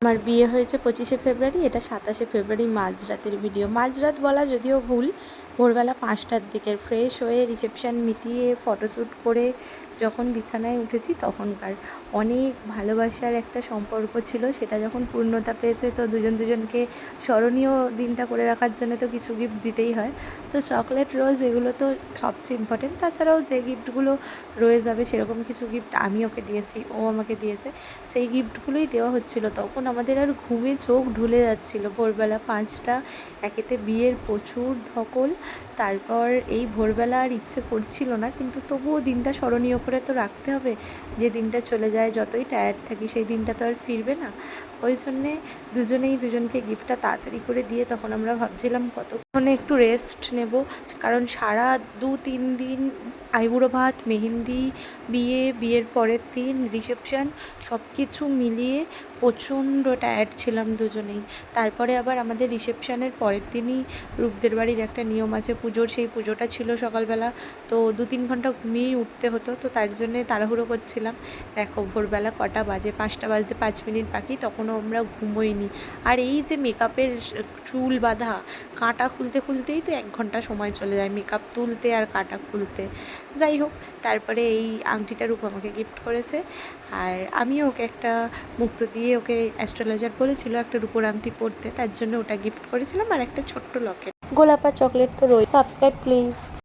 আমার বিয়ে হয়েছে 25শে ফেব্রুয়ারি, এটা 27শে ফেব্রুয়ারি মাঝরাতের ভিডিও। মাঝরাত বলা যদিও ভুল, ভোরবেলা 5টার দিকে ফ্রেশ হয়ে রিসেপশান মিটিয়ে ফটোশ্যুট করে যখন বিছানায় উঠেছি তখনকার। অনেক ভালোবাসার একটা সম্পর্ক ছিল, সেটা যখন পূর্ণতা পেয়েছে তো দুজনকে স্মরণীয় দিনটা করে রাখার জন্য তো কিছু গিফট দিতেই হয়। তো চকলেট, রোজ এগুলো তো সবচেয়ে ইম্পর্টেন্ট। তাছাড়াও যে গিফটগুলো রয়ে যাবে সেরকম কিছু গিফট আমি ওকে দিয়েছি, ও আমাকে দিয়েছে, সেই গিফটগুলোই দেওয়া হচ্ছিলো। তখন আমাদের আর ঘুমে চোখ ঢুলে যাচ্ছিলো। ভোরবেলা 5টা, একেতে বিয়ের প্রচুর ধকল, তারপর এই ভোরবেলা আর ইচ্ছে করছিল না, কিন্তু তবুও দিনটা স্মরণীয় করে তো রাখতে হবে। যে দিনটা চলে যায়, যতই টায়ার্ড থাকি, সেই দিনটা তো আর ফিরবে না। ওই জন্যে দুজনেই দুজনকে গিফটটা তাড়াতাড়ি করে দিয়ে তখন আমরা ভাবছিলাম কতক্ষণে একটু রেস্ট নেব, কারণ সারা 2-3 দিন আইবুড়ো ভাত, মেহেন্দি, বিয়ের পরের দিন রিসেপশান, সব কিছু মিলিয়ে প্রচণ্ড টায়ার্ড ছিলাম দুজনেই। তারপরে আবার আমাদের রিসেপশানের পরের দিনই রূপদের বাড়ির একটা নিয়ম আছে পুজোর, সেই পুজোটা ছিল সকালবেলা, তো 2-3 ঘন্টা ঘুমিয়েই উঠতে হতো, তো তার জন্যে তাড়াহুড়ো করছিলাম। দেখো ভোরবেলা কটা বাজে, 5টা বাজতে 5 মিনিট বাকি, তখনও আমরা ঘুমোইনি। আর এই যে মেকআপের চুল বাঁধা, কাঁটা খুলতে খুলতেই তো 1 ঘন্টা সময় চলে যায়, মেকআপ তুলতে আর কাঁটা খুলতে। যাই হোক, তারপরে এই আংটিটা রূপ আমাকে গিফট করেছে, আর আমিও ওকে একটা মুক্ত দিয়ে, ওকে অ্যাস্ট্রোলজার বলেছিল একটা রূপোর আংটি পরতে, তার জন্য ওটা গিফট করেছিলাম, আর একটা ছোট্ট লকেট। গোলাপ আর চকলেট তো রয়েছে। Subscribe please.